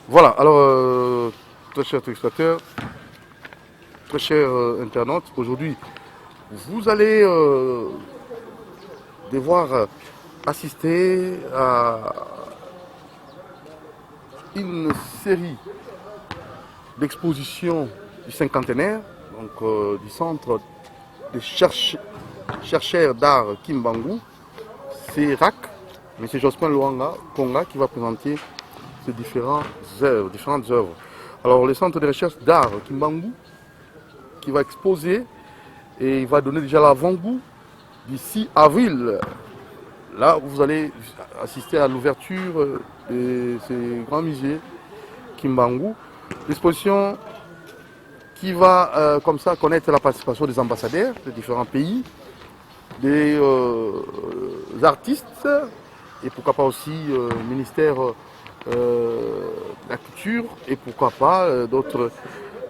Voilà, alors, très chers téléspectateurs, très chers internautes, aujourd'hui, vous allez devoir assister à une série d'expositions du cinquantenaire, donc du centre des chercheurs d'art Kimbangu, c'est RAC, M. Jospin Luanga Konga qui va présenter ces différentes œuvres. Alors le centre de recherche d'art Kimbangu qui va exposer et il va donner déjà l'avant-goût d'ici avril. Là, vous allez assister à l'ouverture de ces grands musées Kimbangu. L'exposition qui va comme ça connaître la participation des ambassadeurs de différents pays, des artistes et pourquoi pas aussi ministère de la culture et pourquoi pas d'autres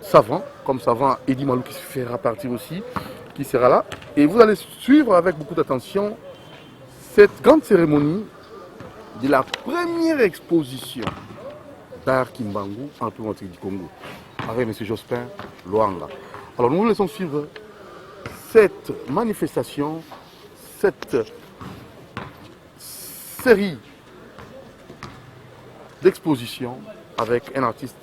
savants comme savant Eddy Malou qui fera partie aussi, qui sera là. Et vous allez suivre avec beaucoup d'attention cette grande cérémonie de la première exposition d'art Kimbangu en République du Congo avec M. Jospin Luanga. Alors nous vous laissons suivre cette manifestation, cette série d'expositions avec un artiste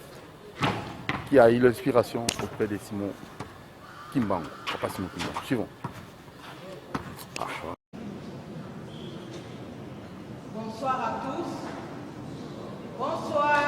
qui a eu l'inspiration auprès de Simon Kimbangu. Papa Simon Kimbangu. Suivons. Bonsoir à tous. Bonsoir.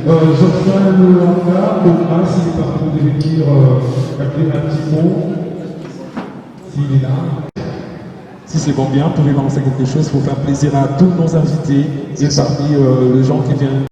Jospin Luanga, Konga, s'il est parti, vous devez dire un petit mot, s'il est là. Si c'est bon bien, vous pouvez lancer quelque chose pour faire plaisir à tous nos invités et parmi les gens qui viennent.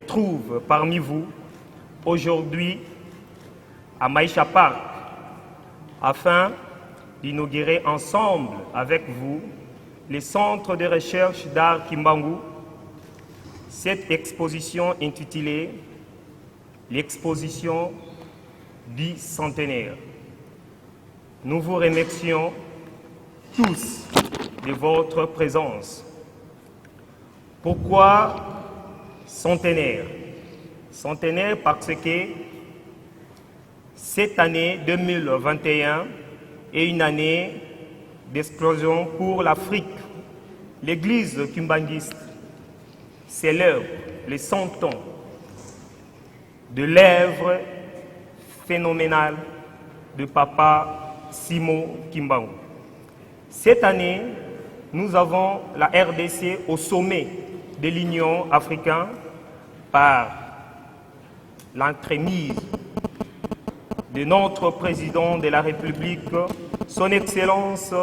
Trouve parmi vous aujourd'hui à Maïcha Park afin d'inaugurer ensemble avec vous les centres de recherche d'art Kimbangu. Cette exposition intitulée l'exposition bicentenaire. Nous vous remercions tous de votre présence. Pourquoi centenaire? Centenaire parce que cette année 2021 est une année d'explosion pour l'Afrique. L'Église kimbanguiste célèbre les 100 ans de l'œuvre phénoménale de Papa Simon Kimbangu. Cette année, nous avons la RDC au sommet de l'Union africaine par l'entremise de notre président de la République, son Excellence,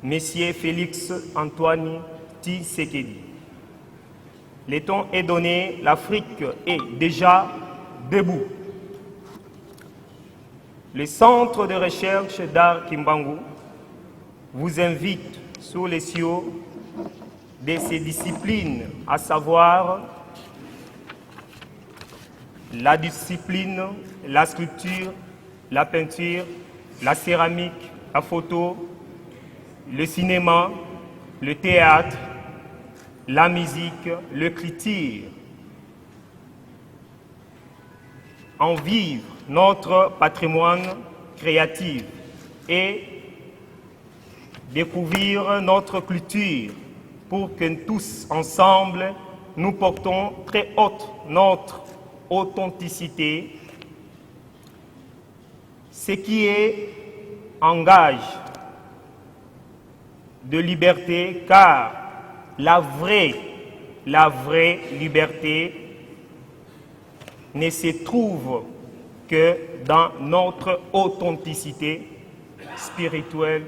Monsieur Félix Antoine Tshisekedi. Le temps est donné, l'Afrique est déjà debout. Le Centre de recherche d'art Kimbangu vous invite sous les cieux de ces disciplines, à savoir la discipline, la sculpture, la peinture, la céramique, la photo, le cinéma, le théâtre, la musique, l'écriture. En vivre notre patrimoine créatif et découvrir notre culture pour que tous ensemble nous portons très haute notre authenticité, ce qui est un gage de liberté, car la vraie liberté ne se trouve que dans notre authenticité spirituelle,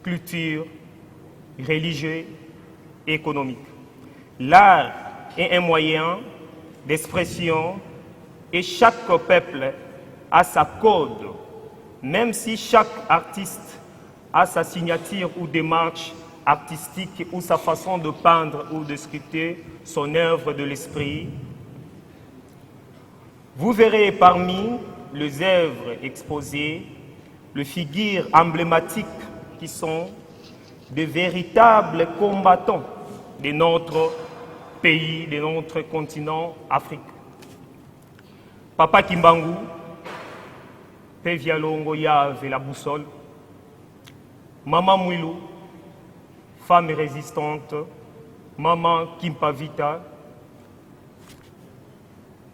culture, religieuse, économique. L'art est un moyen d'expression et chaque peuple a sa code, même si chaque artiste a sa signature ou démarche artistique ou sa façon de peindre ou de sculpter son œuvre de l'esprit. Vous verrez parmi les œuvres exposées les figures emblématiques qui sont de véritables combattants de notre pays, de notre continent Afrique. Papa Kimbangu, Pevialongo Yave la boussole, Maman Mouilou, femme résistante, Maman Kimpavita,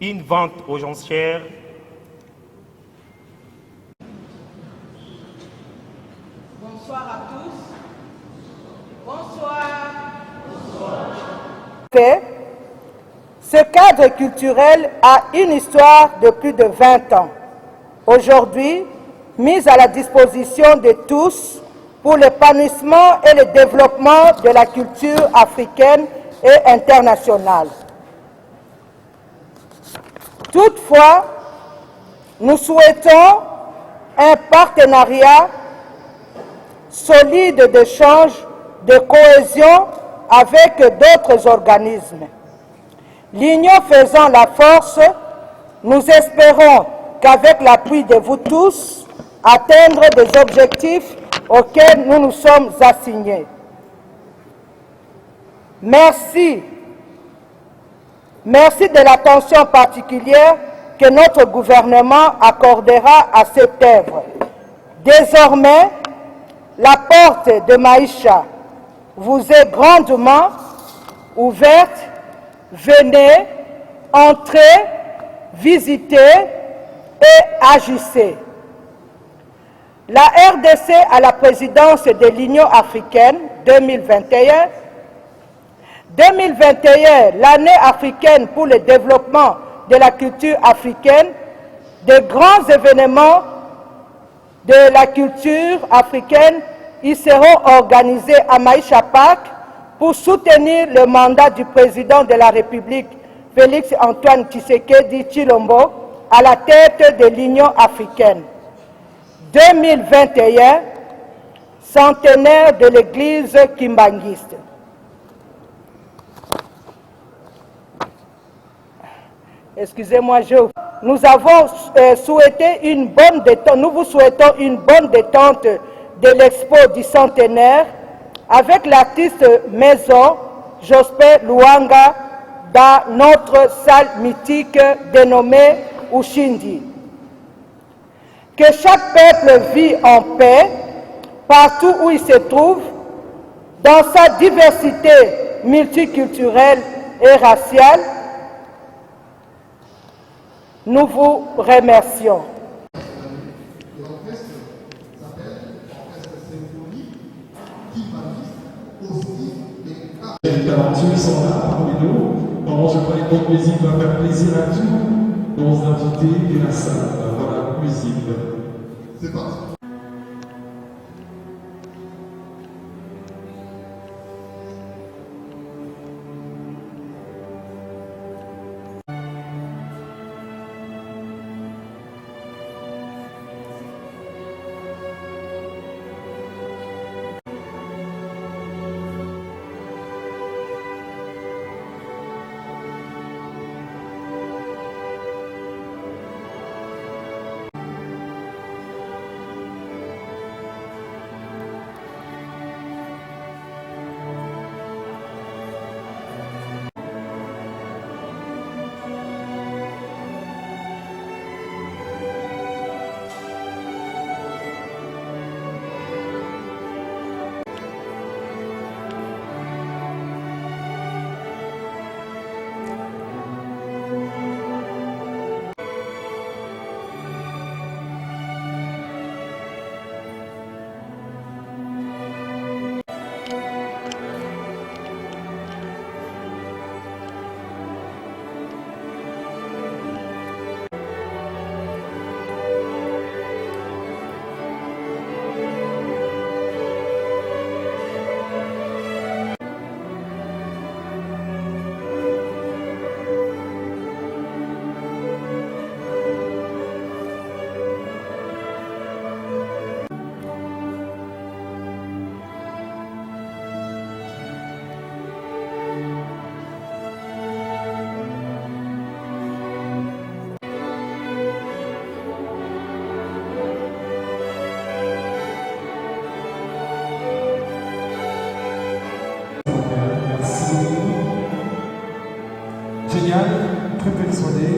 une vente aux enchères. Bonsoir à tous. Bonsoir. Ce cadre culturel a une histoire de plus de 20 ans. Aujourd'hui, mise à la disposition de tous pour l'épanouissement et le développement de la culture africaine et internationale. Toutefois, nous souhaitons un partenariat solide d'échange, de cohésion avec d'autres organismes. L'union faisant la force, nous espérons qu'avec l'appui de vous tous, atteindre des objectifs auxquels nous nous sommes assignés. Merci. Merci de l'attention particulière que notre gouvernement accordera à cette œuvre. Désormais, la porte de Maïcha vous est grandement ouverte. Venez, entrez, visitez et agissez. La RDC à la présidence de l'Union africaine 2021, l'année africaine pour le développement de la culture africaine, de grands événements de la culture africaine y seront organisés à Maïcha Park pour soutenir le mandat du président de la République, Félix Antoine Tshisekedi Tshilombo, à la tête de l'Union africaine. 2021 centenaire de l'église kimbanguiste. Excusez-moi, nous avons souhaité une bonne détente, nous vous souhaitons une bonne détente de l'expo du centenaire avec l'artiste maison Jospin Luanga dans notre salle mythique dénommée Ushindi. Que chaque peuple vit en paix partout où il se trouve, dans sa diversité multiculturelle et raciale. Nous vous remercions. Les talentueux sont là parmi nous. Non, je crois que notre musique va faire plaisir à tous nos invités de la salle. Voilà, musique. C'est parti. Génial, très persuadé.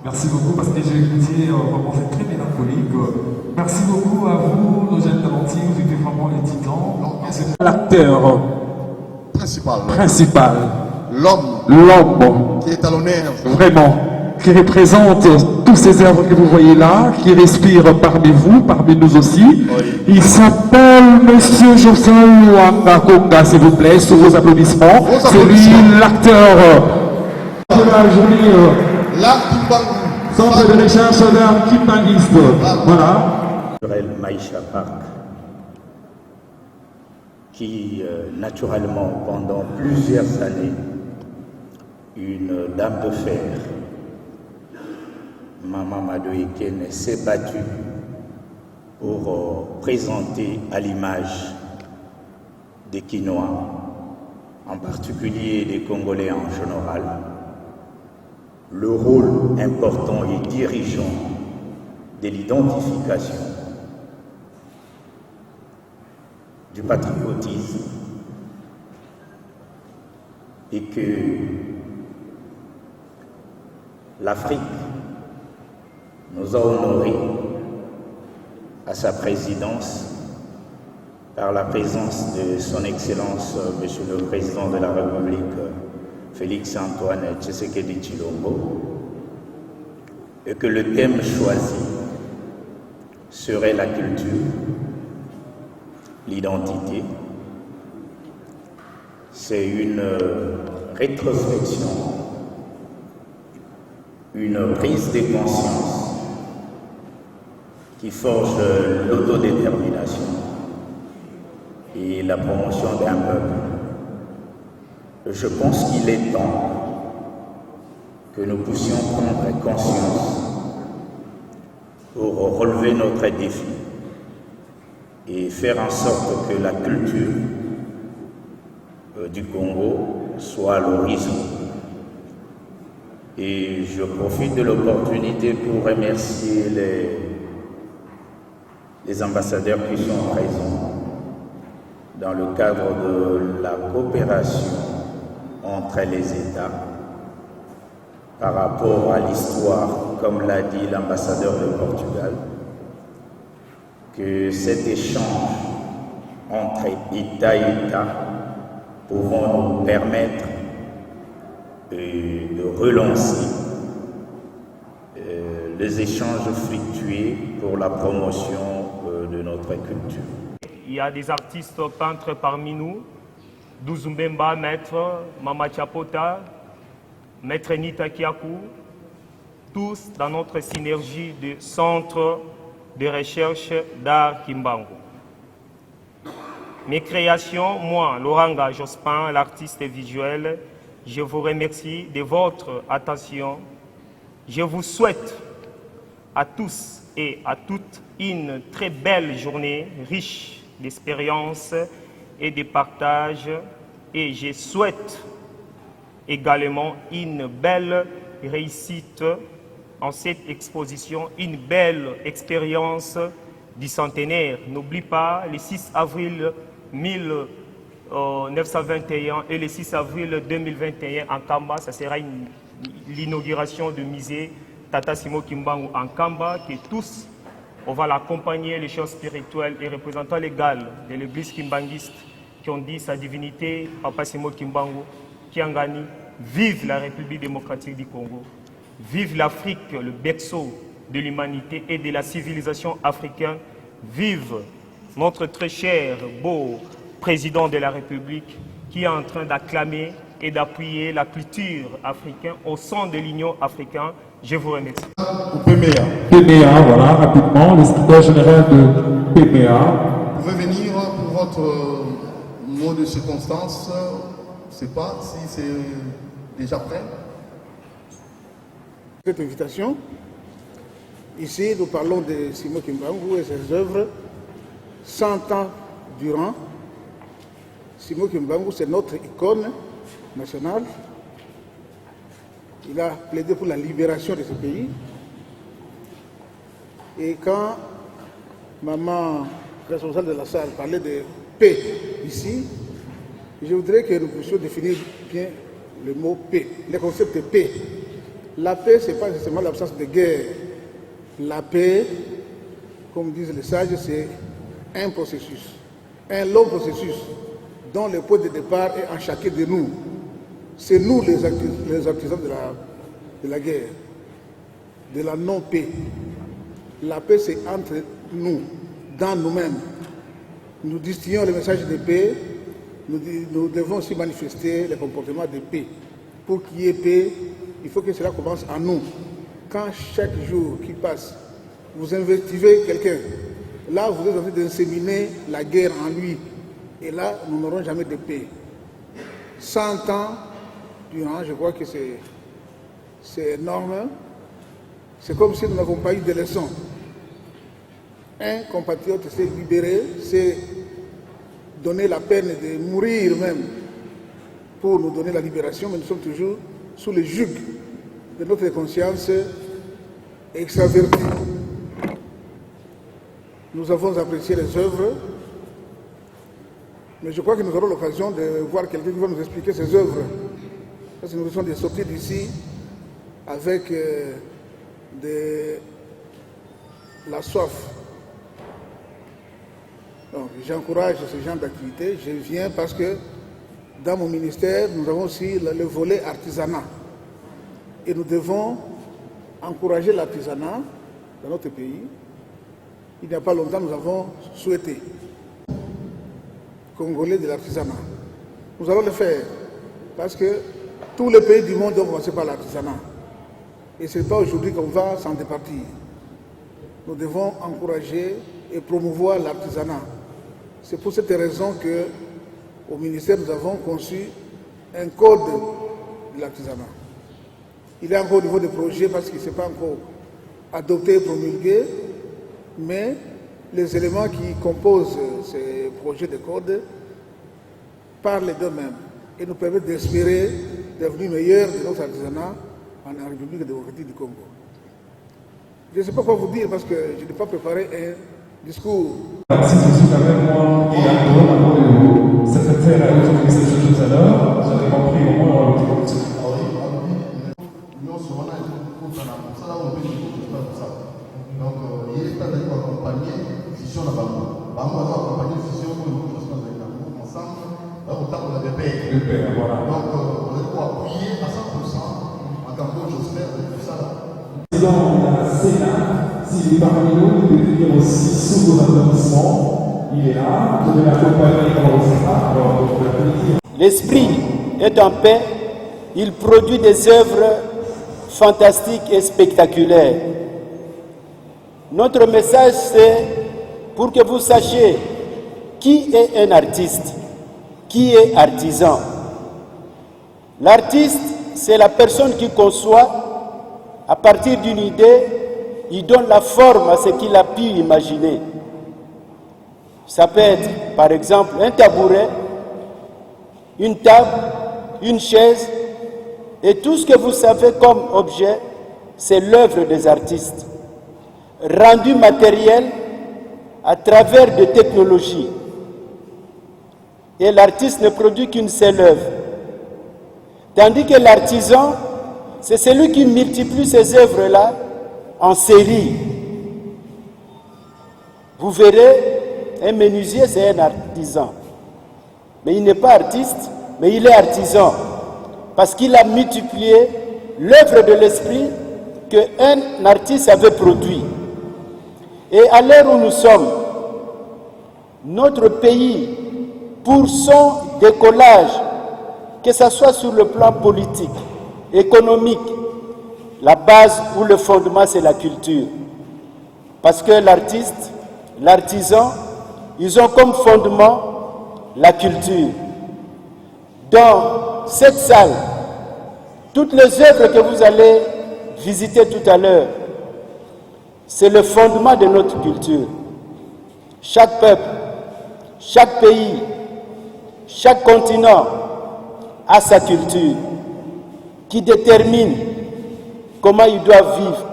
Merci beaucoup parce que j'ai écouté vraiment c'est très mélancolique. Merci beaucoup à vous, nos jeunes talentiers, vous étiez vraiment les titans. C'est l'acteur principal. L'homme qui est à l'honneur. Vraiment, qui représente tous ces œuvres que vous voyez là, qui respire parmi vous, parmi nous aussi. Oui. Il s'appelle Monsieur Jospin Luanga Konga, s'il vous plaît, sous vos applaudissements. C'est lui l'acteur de la journée Centre de recherche d'art kimbanguiste. Voilà. Maïcha Park, qui naturellement pendant plusieurs années, une dame de fer, Maman Mado Eken, s'est battue pour présenter à l'image des Quinois, en particulier des Congolais en général, le rôle important et dirigeant de l'identification, du patriotisme, et que l'Afrique nous a honorés à sa présidence par la présence de son Excellence, Monsieur le Président de la République, Félix Antoine Tshisekedi Tshilombo, et que le thème choisi serait la culture, l'identité. C'est une rétrospection, une prise de conscience qui forge l'autodétermination et la promotion d'un peuple. Je pense qu'il est temps que nous puissions prendre conscience pour relever notre défi et faire en sorte que la culture du Congo soit à l'horizon. Et je profite de l'opportunité pour remercier les ambassadeurs qui sont présents dans le cadre de la coopération entre les États par rapport à l'histoire, comme l'a dit l'ambassadeur de Portugal, que cet échange entre État et État pourront nous permettre de relancer les échanges fructueux pour la promotion de notre culture. Il y a des artistes peintres parmi nous, Douzumbemba, Maître, Mama Chapota, Maître Nita Kiakou, tous dans notre synergie de centre de recherche d'art Kimbangu. Mes créations, moi, Lauranga Jospin, l'artiste visuel, je vous remercie de votre attention. Je vous souhaite à tous et à toutes une très belle journée riche d'expériences et de partage. Et je souhaite également une belle réussite en cette exposition, une belle expérience du centenaire. N'oublie pas, le 6 avril 1921 et le 6 avril 2021 en Kamba, ça sera l'inauguration du musée Tata Simo Kimbangu en Kamba, que tous, on va l'accompagner, les chefs spirituels et représentants légaux de l'église kimbanguiste qui ont dit sa divinité, Papa Simo Kimbangu, Kiangani, vive la République démocratique du Congo, vive l'Afrique, le berceau de l'humanité et de la civilisation africaine, vive notre très cher, beau président de la République qui est en train d'acclamer et d'appuyer la culture africaine au sein de l'Union africaine. Je vous remercie. PMA, voilà, rapidement, le secrétaire général de PMA. Vous pouvez venir pour votre mot de circonstance. Je ne sais pas si c'est déjà prêt. Cette invitation, ici nous parlons de Simo Kimbangu et ses œuvres 100 ans durant. Simo Kimbangu, c'est notre icône nationale. Il a plaidé pour la libération de ce pays. Et quand maman responsable de la salle parlait de paix ici, je voudrais que nous puissions définir bien le mot paix, le concept de paix. La paix, ce n'est pas nécessairement l'absence de guerre. La paix, comme disent les sages, c'est un processus, un long processus dont le point de départ est en chacun de nous. C'est nous les artisans de la guerre, de la non-paix. La paix, c'est entre nous, dans nous-mêmes. Nous distillons le message de paix, nous devons aussi manifester les comportements de paix. Pour qu'il y ait paix, il faut que cela commence en nous. Quand chaque jour qui passe, vous investivez quelqu'un, là vous êtes en train d'inséminer la guerre en lui. Et là, nous n'aurons jamais de paix. 100 ans durant, je crois que c'est énorme. C'est comme si nous n'avons pas eu de leçons. Un compatriote s'est libéré, s'est donné la peine de mourir même pour nous donner la libération, mais nous sommes toujours sous le joug de notre conscience extravertie. Nous avons apprécié les œuvres, mais je crois que nous aurons l'occasion de voir quelqu'un qui va nous expliquer ses œuvres. Parce que nous sommes sortis d'ici avec la soif. Donc j'encourage ce genre d'activité. Je viens parce que dans mon ministère, nous avons aussi le volet artisanat. Et nous devons encourager l'artisanat dans notre pays. Il n'y a pas longtemps, nous avons souhaité Congolais de l'artisanat. Nous allons le faire parce que tous les pays du monde doivent commencer par l'artisanat. Et ce n'est pas aujourd'hui qu'on va s'en départir. Nous devons encourager et promouvoir l'artisanat. C'est pour cette raison qu'au ministère, nous avons conçu un code de l'artisanat. Il est encore au niveau des projets parce qu'il ne s'est pas encore adopté et promulgué, mais les éléments qui composent ces projets de code parlent d'eux-mêmes et nous permettent d'espérer devenir meilleurs de notre artisanat en République démocratique du Congo. Je ne sais pas quoi vous dire parce que je n'ai pas préparé un discours. Si je suis avec moi et Antoine, le secrétaire à l'autorisation tout à l'heure, vous avez compris au moins dans le titre. Donc, il est d'aller accompagner la fusion là-bas. On va accompagner la fusion pour nous, ensemble, là, au temps on avait payé. Voilà. Donc, on va appuyer à 100% en tant que j'espère, tout ça là. Président de la Sénat, s'il est parmi nous, il peut venir aussi sous vos applaudissements. Il est là, vous devez l'accompagner dans le Sénat. Alors, vous pouvez applaudir. L'esprit est en paix, il produit des œuvres fantastiques et spectaculaires. Notre message, c'est pour que vous sachiez qui est un artiste, qui est artisan. L'artiste, c'est la personne qui conçoit, à partir d'une idée, il donne la forme à ce qu'il a pu imaginer. Ça peut être, par exemple, un tabouret, une table, une chaise, et tout ce que vous savez comme objet, c'est l'œuvre des artistes, rendu matériel à travers des technologies. Et l'artiste ne produit qu'une seule œuvre. Tandis que l'artisan, c'est celui qui multiplie ces œuvres-là en série. Vous verrez, un menuisier, c'est un artisan. Mais il n'est pas artiste, mais il est artisan. Parce qu'il a multiplié l'œuvre de l'esprit qu'un artiste avait produit. Et à l'heure où nous sommes, notre pays, pour son décollage, que ce soit sur le plan politique, économique, la base ou le fondement, c'est la culture. Parce que l'artiste, l'artisan, ils ont comme fondement la culture. Dans cette salle, toutes les œuvres que vous allez visiter tout à l'heure, c'est le fondement de notre culture. Chaque peuple, chaque pays, chaque continent a sa culture qui détermine comment ils doivent vivre,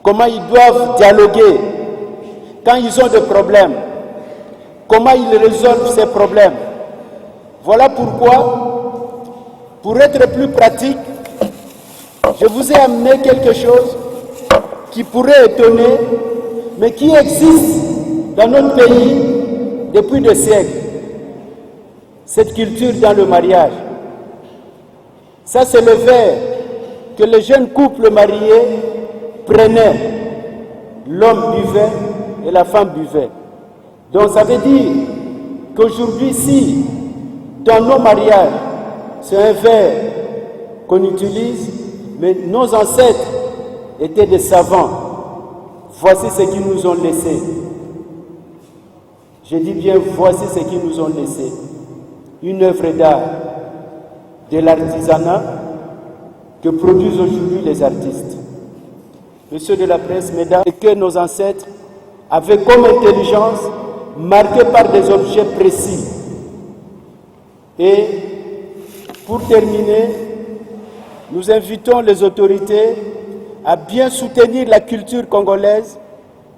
comment ils doivent dialoguer quand ils ont des problèmes, comment ils résolvent ces problèmes. Voilà pourquoi, pour être plus pratique, je vous ai amené quelque chose qui pourrait étonner, mais qui existe dans notre pays depuis des siècles. Cette culture dans le mariage. Ça, c'est le verre que les jeunes couples mariés prenaient. L'homme buvait et la femme buvait. Donc ça veut dire qu'aujourd'hui, si dans nos mariages, c'est un verre qu'on utilise, mais nos ancêtres étaient des savants. Voici ce qu'ils nous ont laissé. Je dis bien, voici ce qu'ils nous ont laissé. Une œuvre d'art, de l'artisanat que produisent aujourd'hui les artistes. Monsieur de la presse, mesdames, et que nos ancêtres avaient comme intelligence marquée par des objets précis. Et pour terminer, nous invitons les autorités à bien soutenir la culture congolaise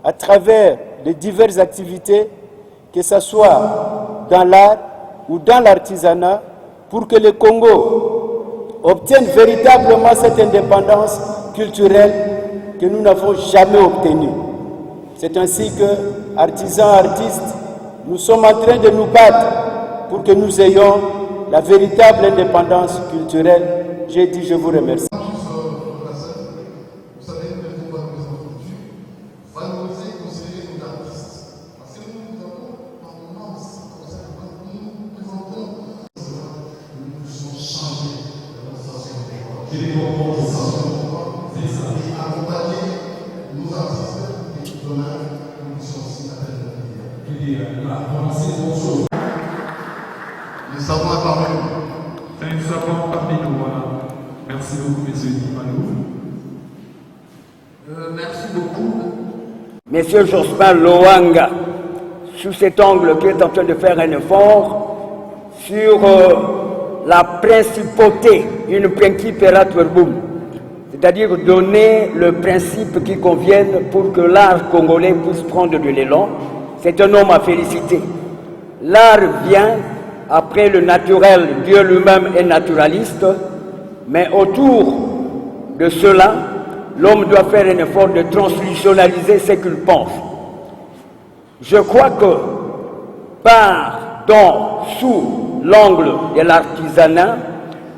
à travers de diverses activités, que ce soit dans l'art ou dans l'artisanat, pour que le Congo obtienne véritablement cette indépendance culturelle que nous n'avons jamais obtenue. C'est ainsi que, artisans, artistes, nous sommes en train de nous battre pour que nous ayons la véritable indépendance culturelle. J'ai dit, je vous remercie. Les savants parmi nous. Un savant parmi nous, voilà. Merci beaucoup, messieurs Malou. Merci beaucoup. Monsieur Jospin Loanga, sous cet angle, qui est en train de faire un effort sur la principauté, une principerat verbum, c'est-à-dire donner le principe qui convienne pour que l'art congolais puisse prendre de l'élan. C'est un homme à féliciter. L'art vient après le naturel, Dieu lui-même est naturaliste, mais autour de cela, l'homme doit faire un effort de transitionnaliser ce qu'il pense. Je crois que sous l'angle de l'artisanat,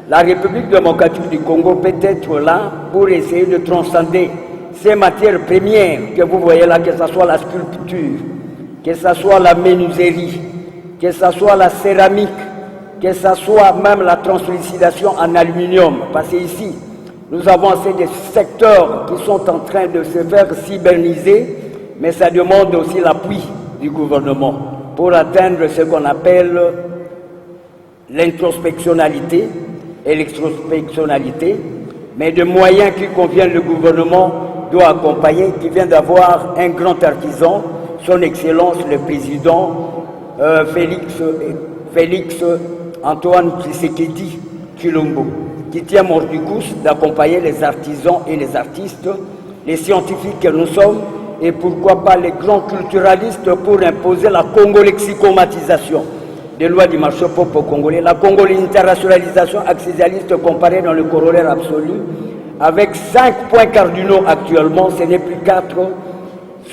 la République démocratique du Congo peut être là pour essayer de transcender ces matières premières que vous voyez là, que ce soit la sculpture, que ce soit la menuiserie, que ce soit la céramique, que ce soit même la translucidation en aluminium. Parce qu'ici, nous avons assez de secteurs qui sont en train de se faire cyberniser, mais ça demande aussi l'appui du gouvernement pour atteindre ce qu'on appelle l'introspectionnalité et l'extrospectionnalité, mais de moyens qui conviennent, le gouvernement doit accompagner, qui vient d'avoir un grand artisan, son Excellence le Président Félix Antoine Tshisekedi Tshilombo, qui tient mordicus d'accompagner les artisans et les artistes, les scientifiques que nous sommes, et pourquoi pas les grands culturalistes pour imposer la congolexicomatisation des lois du marché propre congolais, la internationalisation accessialiste comparée dans le corollaire absolu, avec 5 points cardinaux actuellement, ce n'est plus 4,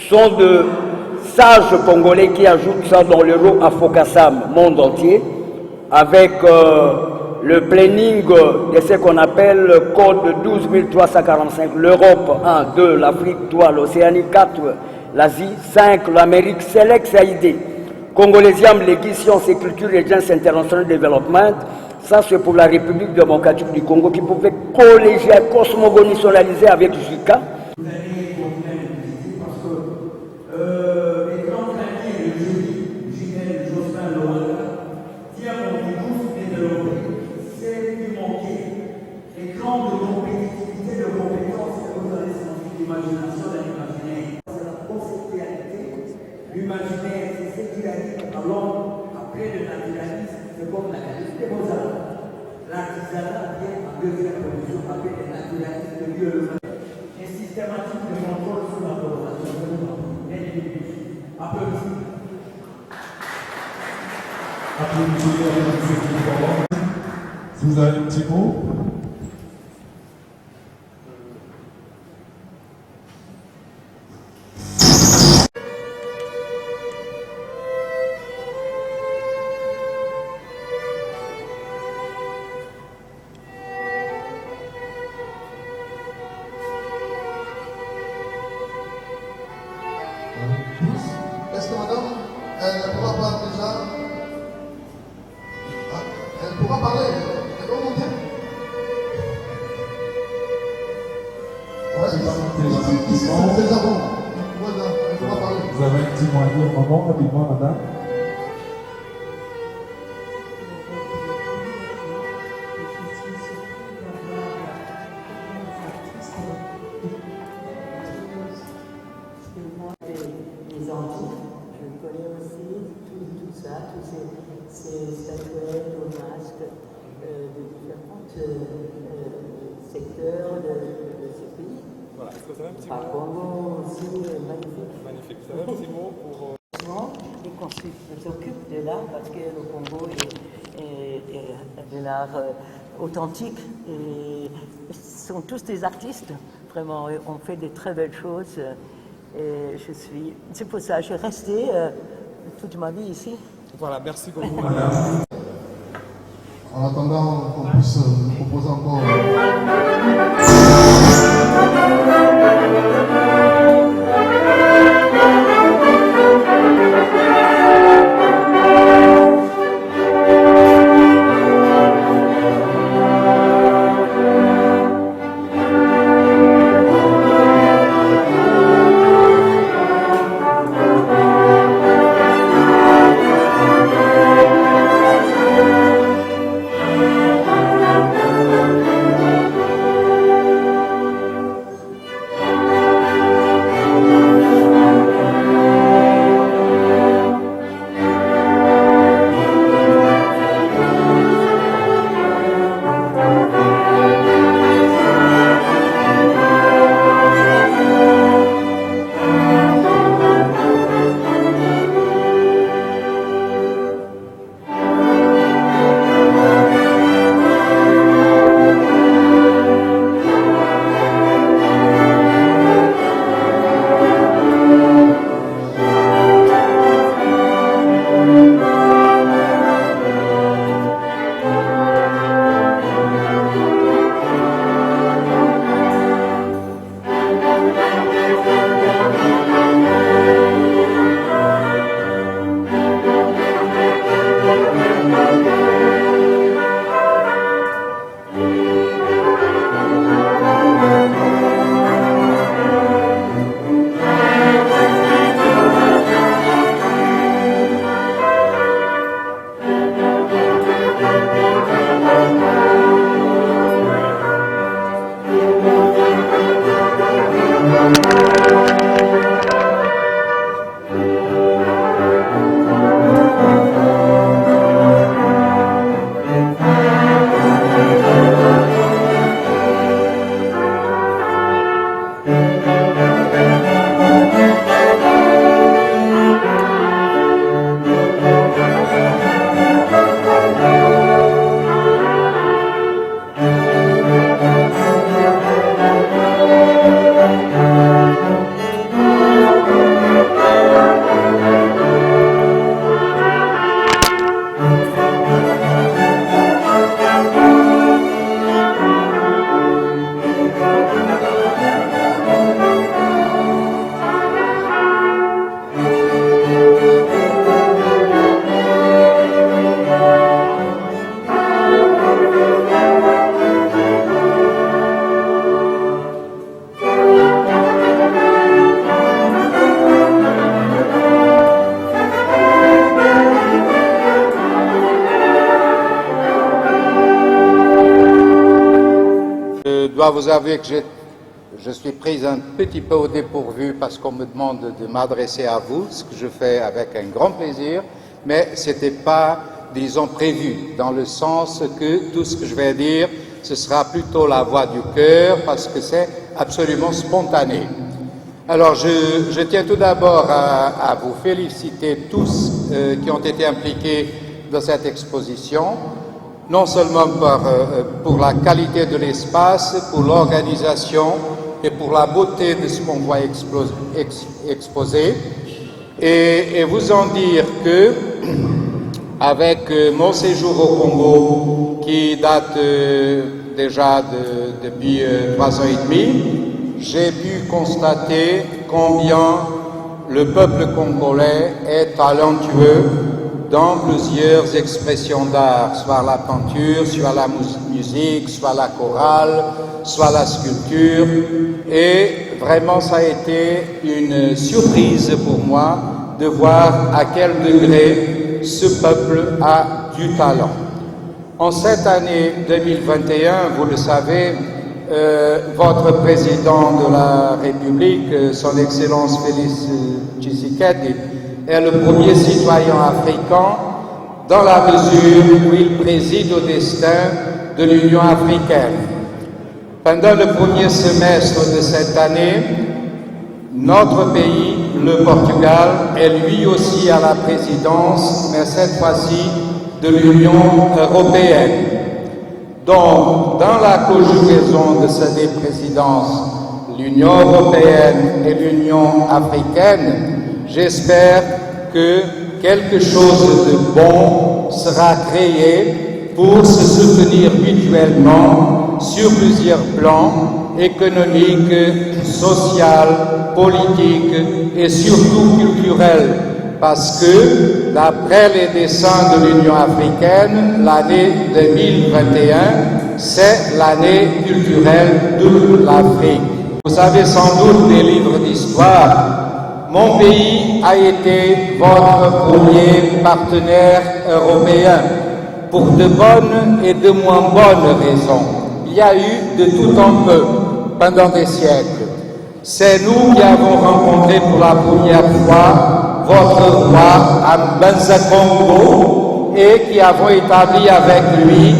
sont de sages congolais qui ajoutent ça dans l'euro Afokassam monde entier, avec le planning de ce qu'on appelle le code 12345, l'Europe 1, 2, l'Afrique 3, l'Océanie 4, l'Asie 5, l'Amérique Select ID. Congolesiam, Législation, Sécurité et Agence International Development, ça c'est pour la République démocratique du Congo qui pouvait colléger, cosmogonitionnaliser avec JICA. Vous allez continuer à le visiter parce que les grands paniers de Ginel, Jospin, Loanga, qui ont développé, c'est qui manquait. Les grandes compétitivité, de compétences que vous avez senti, l'imagination de l'imaginaire. C'est la conceptualité. L'imaginaire, c'est ce qu'il a dit. Alors, après le naturalisme, c'est comme la qualité des beaux-arts. L'artisanat vient en deuxième position après le naturalisme de Dieu lui-même. Et systématique de contrôle sur la coloration de l'homme. Applaudissements. Si vous avez un petit mot. Est-ce que madame, elle pourra parler déjà? Elle pourra parler? Elle doit monter? Ouais, ici c'est déjà bon. Voilà, elle pourra parler. Vous avez un petit mot à dire, maman, rapidement, madame. Les Antilles, je connais aussi tout ça, tous ces statuettes aux masques de différents secteurs de ce pays. Voilà, est-ce que vous avez un petit Par Congo aussi, magnifique. Magnifique. Vous avez un petit mot pour... Ils s'occupent de l'art parce que le Congo est de l'art authentique et ce sont tous des artistes, vraiment, on fait de très belles choses. Et c'est pour ça que je suis restée toute ma vie ici. Voilà, merci beaucoup. En attendant qu'on puisse nous proposer encore... dois vous avouer que je suis prise un petit peu au dépourvu parce qu'on me demande de m'adresser à vous, ce que je fais avec un grand plaisir, mais ce n'était pas, disons, prévu, dans le sens que tout ce que je vais dire, ce sera plutôt la voix du cœur parce que c'est absolument spontané. Alors, je tiens tout d'abord à vous féliciter tous qui ont été impliqués dans cette exposition, non seulement pour la qualité de l'espace, pour l'organisation et pour la beauté de ce qu'on voit exposé, et vous en dire que, avec mon séjour au Congo, qui date déjà depuis 3 ans et demi, j'ai pu constater combien le peuple congolais est talentueux dans plusieurs expressions d'art, soit la peinture, soit la musique, soit la chorale, soit la sculpture. Et vraiment, ça a été une surprise pour moi de voir à quel degré ce peuple a du talent. En cette année 2021, vous le savez, votre président de la République, son Excellence Félix Tshisekedi, est le premier citoyen africain dans la mesure où il préside au destin de l'Union africaine. Pendant le premier semestre de cette année, notre pays, le Portugal, est lui aussi à la présidence, mais cette fois-ci de l'Union européenne. Donc, dans la conjugaison de ces deux présidences, l'Union européenne et l'Union africaine, j'espère que quelque chose de bon sera créé pour se soutenir mutuellement sur plusieurs plans économiques, social, politique et surtout culturel. Parce que, d'après les dessins de l'Union africaine, l'année 2021, c'est l'année culturelle de l'Afrique. Vous avez sans doute des livres d'histoire. Mon pays a été votre premier partenaire européen pour de bonnes et de moins bonnes raisons. Il y a eu de tout un peu pendant des siècles. C'est nous qui avons rencontré pour la première fois votre roi Mbanza Congo et qui avons établi avec lui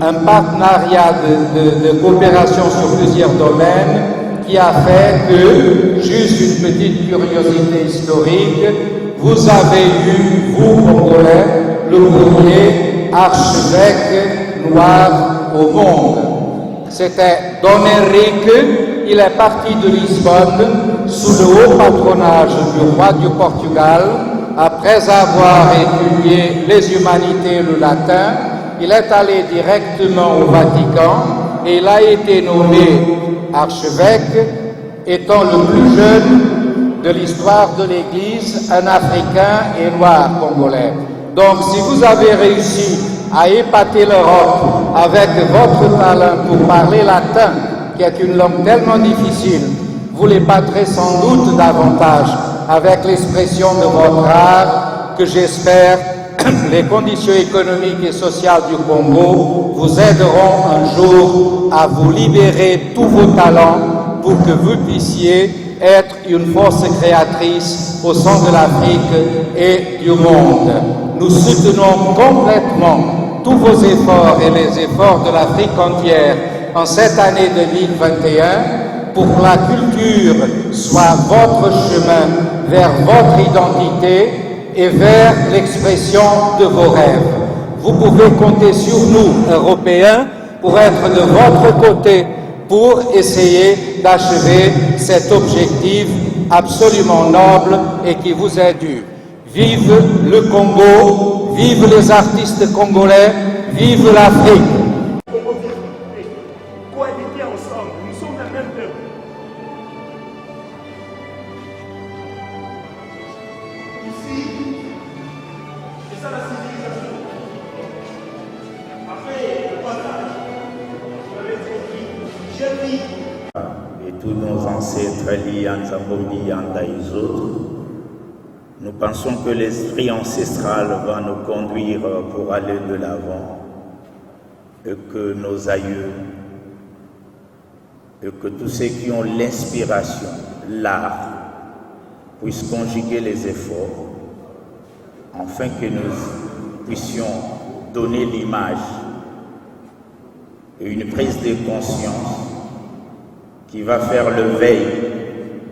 un partenariat de coopération sur plusieurs domaines qui a fait que, juste une petite curiosité historique, vous avez eu, vous Congolais, le premier archevêque noir au monde. C'était Don Henrique. Il est parti de Lisbonne sous le haut patronage du roi du Portugal. Après avoir étudié les humanités et le latin, il est allé directement au Vatican et il a été nommé archevêque, étant le plus jeune de l'histoire de l'Église, un Africain et noir congolais. Donc si vous avez réussi à épater l'Europe avec votre talent pour parler latin, qui est une langue tellement difficile, vous l'épaterez sans doute davantage avec l'expression de votre art que j'espère les conditions économiques et sociales du Congo vous aideront un jour à vous libérer tous vos talents pour que vous puissiez être une force créatrice au sein de l'Afrique et du monde. Nous soutenons complètement tous vos efforts et les efforts de l'Afrique entière en cette année 2021 pour que la culture soit votre chemin vers votre identité et vers l'expression de vos rêves. Vous pouvez compter sur nous, Européens, pour être de votre côté, pour essayer d'achever cet objectif absolument noble et qui vous est dû. Vive le Congo, vive les artistes congolais, vive l'Afrique. Cohabiter ensemble, nous sommes la même peuple. Ici, c'est ça la civilisation. Après le passage, vous avez compris, je vis. Et tous nos ancêtres liés à Nzamboni, Yanda et autres, nous pensons que l'esprit ancestral va nous conduire pour aller de l'avant et que nos aïeux et que tous ceux qui ont l'inspiration, l'art, puissent conjuguer les efforts afin que nous puissions donner l'image et une prise de conscience qui va faire le veille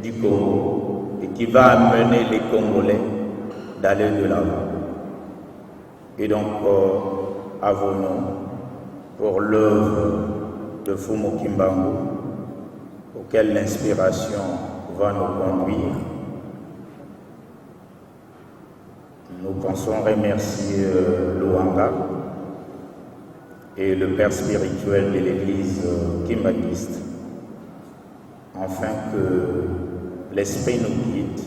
du Congo et qui va amener les Congolais d'aller de l'avant. Et donc, avons-nous pour l'œuvre de Fumo Kimbangu, auquel l'inspiration va nous conduire. Nous pensons remercier Luanga et le père spirituel de l'église kimbanguiste, afin que l'esprit nous guide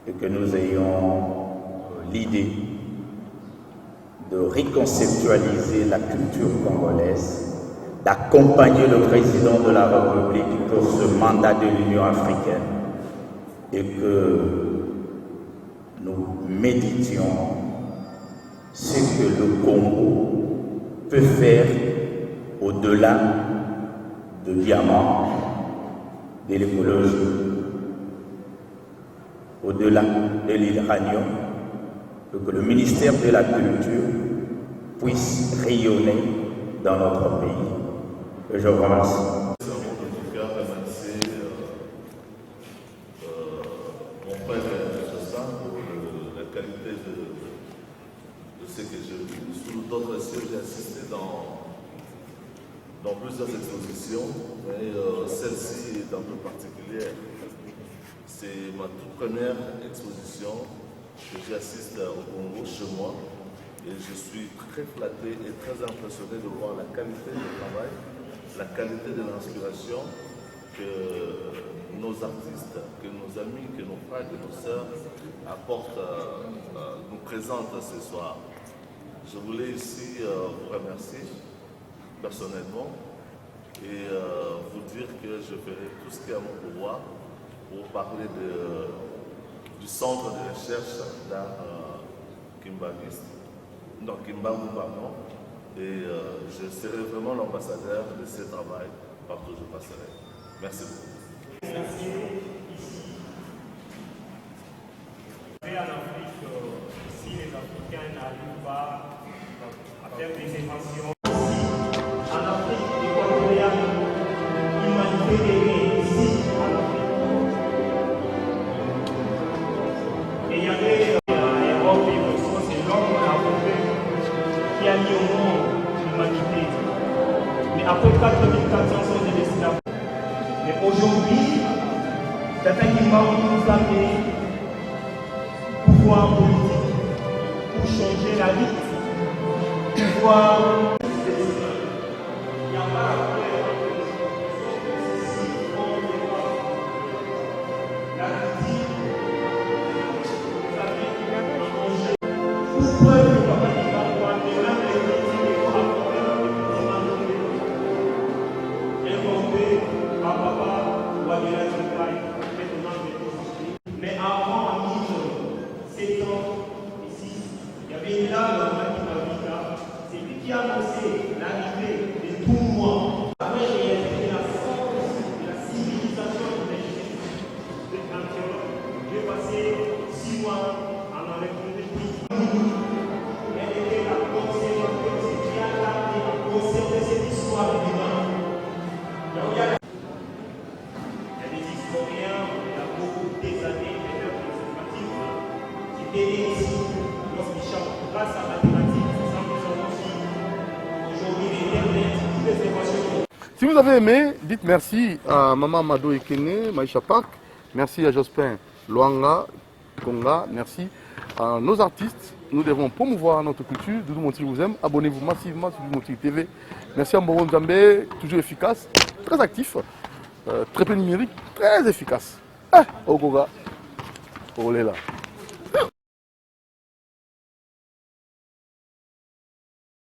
et que nous ayons l'idée de reconceptualiser la culture congolaise, d'accompagner le président de la République pour ce mandat de l'Union africaine et que nous méditions ce que le Congo peut faire au-delà de diamants, de l'écologie, au-delà de l'uranium, que le ministère de la Culture puisse rayonner dans notre pays. Et je vous remercie. Mon frère Jossan pour la qualité de ce que j'ai vu. Sous d'autres cieux, j'ai assisté dans plusieurs expositions, mais celle-ci est un peu particulière. C'est ma toute première exposition que j'assiste au Congo chez moi et je suis très flatté et très impressionné de voir la qualité du travail, la qualité de l'inspiration que nos artistes, que nos amis, que nos frères, que nos sœurs apportent, nous présentent ce soir. Je voulais ici vous remercier personnellement et vous dire que je ferai tout ce qui est à mon pouvoir pour parler du centre de recherche d'art kimbanguiste, donc Kimbangu, pardon, et je serai vraiment l'ambassadeur de ce travail partout où je passerai. Merci beaucoup. Merci. En Afrique, si les Africains n'arrivent pas à faire des évasions, en Afrique équatoriale, l'humanité est née ici en Afrique. Et il y avait un Europe et c'est l'homme qui a mis au monde l'humanité. Mais après 4400 ans de l'esclavage, mais aujourd'hui, Tata Kimbangu nous a mis pouvoir politique pour changer la vie, pouvoir. Il n'y a pas à faire si on n'est pas la critique, vous avez mangé. Pour preuve que Papa Kimbangu a mis l'un des critiques inventé par Papa Wadela Tchikai, maintenant mais avant, en 1706, il y avait une dame c'est lui qui a annoncé l'arrivée des tournois. Après, réalité de la civilisation de l'Antioche. J'ai passé 6 mois en enlèvement de prix. Elle était la conservatrice qui a gardé et conservé cette histoire vivante. Il y a des historiens, il y a beaucoup des années, peut-être conservatifs, qui étaient ici lorsqu'ils chantent grâce à la thématique. Aujourd'hui, l'Internet, toutes les informations. Si vous avez aimé, dites merci à Maman Mado Ekene, Maïcha Park, merci à Jospin Luanga, Konga, merci à nos artistes. Nous devons promouvoir notre culture. Doudou Monti vous aime. Abonnez-vous massivement sur Doudou Monti TV. Merci à Mboro Nzambe, toujours efficace, très actif, très peu numérique, très efficace. Ogoga, olé là.